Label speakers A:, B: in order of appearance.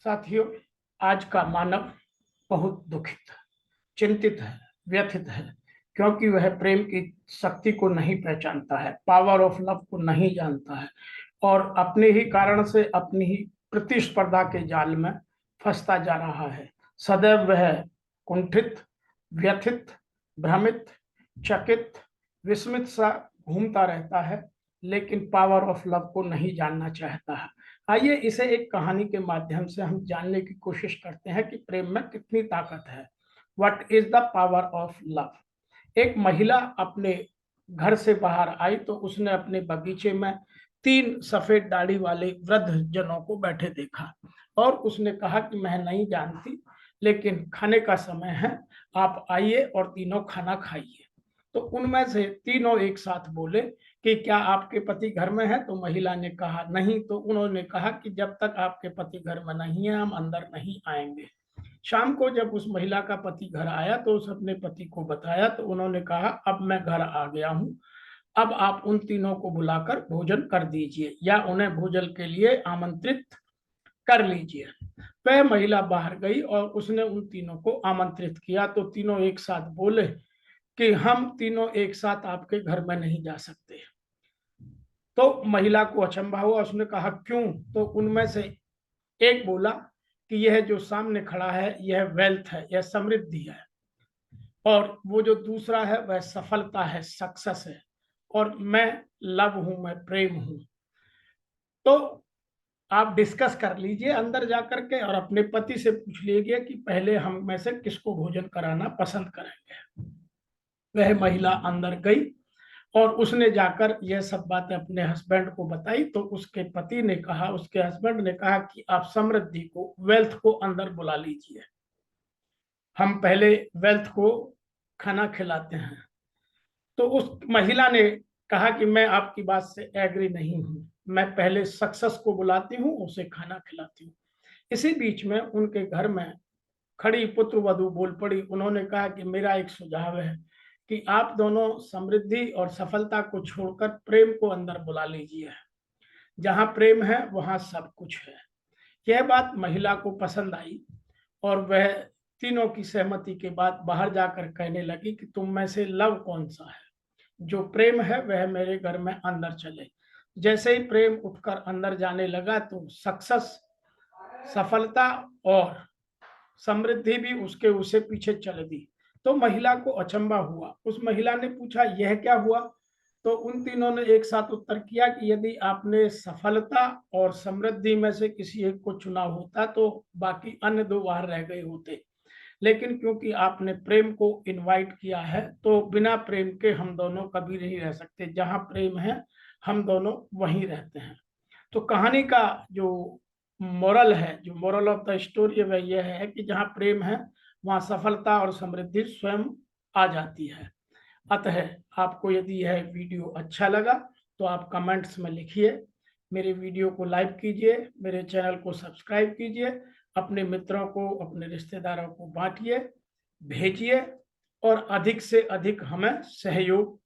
A: साथियों, आज का मानव बहुत दुखित, चिंतित है, व्यथित है, क्योंकि वह प्रेम की शक्ति को नहीं पहचानता है, पावर ऑफ लव को नहीं जानता है और अपने ही कारण से अपनी ही प्रतिस्पर्धा के जाल में फंसता जा रहा है। सदैव वह कुंठित, व्यथित, भ्रमित, चकित, विस्मित सा घूमता रहता है, लेकिन पावर ऑफ लव को नहीं जानना चाहता है। आइए इसे एक कहानी के माध्यम से हम जानने की कोशिश करते हैं कि प्रेम में कितनी ताकत है। What is the power of love. एक महिला अपने घर से बाहर आई तो उसने अपने बगीचे में 3 सफेद दाढ़ी वाले वृद्ध जनों को बैठे देखा और उसने कहा कि मैं नहीं जानती, लेकिन खाने का समय है, आप आइए और तीनों खाना खाइए। तो उनमें से तीनों एक साथ बोले कि क्या आपके पति घर में है? तो महिला ने कहा नहीं। तो उन्होंने कहा कि जब तक आपके पति घर में नहीं है हम अंदर नहीं आएंगे। शाम को जब उस महिला का पति घर आया तो उस अपने पति को बताया तो उन्होंने कहा अब मैं घर आ गया हूँ, अब आप उन तीनों को बुलाकर भोजन कर दीजिए या उन्हें भोजन के लिए आमंत्रित कर लीजिए। वह महिला बाहर गई और उसने उन तीनों को आमंत्रित किया तो तीनों एक साथ बोले कि हम तीनों एक साथ आपके घर में नहीं जा सकते। तो महिला को अचंभा हुआ, उसने कहा क्यों? तो उनमें से एक बोला कि यह जो सामने खड़ा है यह वेल्थ है, यह समृद्धि है, और वो जो दूसरा है वह सफलता है, सक्सेस है, और मैं लव हूं, मैं प्रेम हूं। तो आप डिस्कस कर लीजिए अंदर जाकर के और अपने पति से पूछ लीजिए कि पहले हम में से किसको भोजन कराना पसंद करेंगे। वह महिला अंदर गई और उसने जाकर यह सब बातें अपने हस्बैंड को बताई तो उसके पति ने कहा, उसके हस्बैंड ने कहा कि आप समृद्धि को, वेल्थ को अंदर बुला लीजिए, हम पहले वेल्थ को खाना खिलाते हैं। तो उस महिला ने कहा कि मैं आपकी बात से एग्री नहीं हूं, मैं पहले सक्सेस को बुलाती हूँ, उसे खाना खिलाती हूँ। इसी बीच में उनके घर में खड़ी पुत्र वधू बोल पड़ी। उन्होंने कहा कि मेरा एक सुझाव है कि आप दोनों समृद्धि और सफलता को छोड़कर प्रेम को अंदर बुला लीजिए, जहां प्रेम है वहां सब कुछ है। यह बात महिला को पसंद आई और वह तीनों की सहमति के बाद बाहर जाकर कहने लगी कि तुम में से लव कौन सा है? जो प्रेम है वह मेरे घर में अंदर चले। जैसे ही प्रेम उठकर अंदर जाने लगा तो सक्सेस, सफलता और समृद्धि भी उसके उसे पीछे चल दी। तो महिला को अचंभा हुआ। उस महिला ने पूछा यह क्या हुआ? तो उन तीनों ने एक साथ उत्तर किया कि यदि आपने सफलता और समृद्धि में से किसी एक को चुना होता तो बाकी अन्य दो बाहर रह गए होते, लेकिन क्योंकि आपने प्रेम को इनवाइट किया है तो बिना प्रेम के हम दोनों कभी नहीं रह सकते। जहां प्रेम है हम दोनों वहीं रहते हैं। तो कहानी का जो मोरल है, जो मोरल ऑफ द स्टोरी है वह यह है कि जहाँ प्रेम है वहाँ सफलता और समृद्धि स्वयं आ जाती है। अतः आपको यदि यह वीडियो अच्छा लगा तो आप कमेंट्स में लिखिए, मेरे वीडियो को लाइक कीजिए, मेरे चैनल को सब्सक्राइब कीजिए, अपने मित्रों को, अपने रिश्तेदारों को बांटिए, भेजिए और अधिक से अधिक हमें सहयोग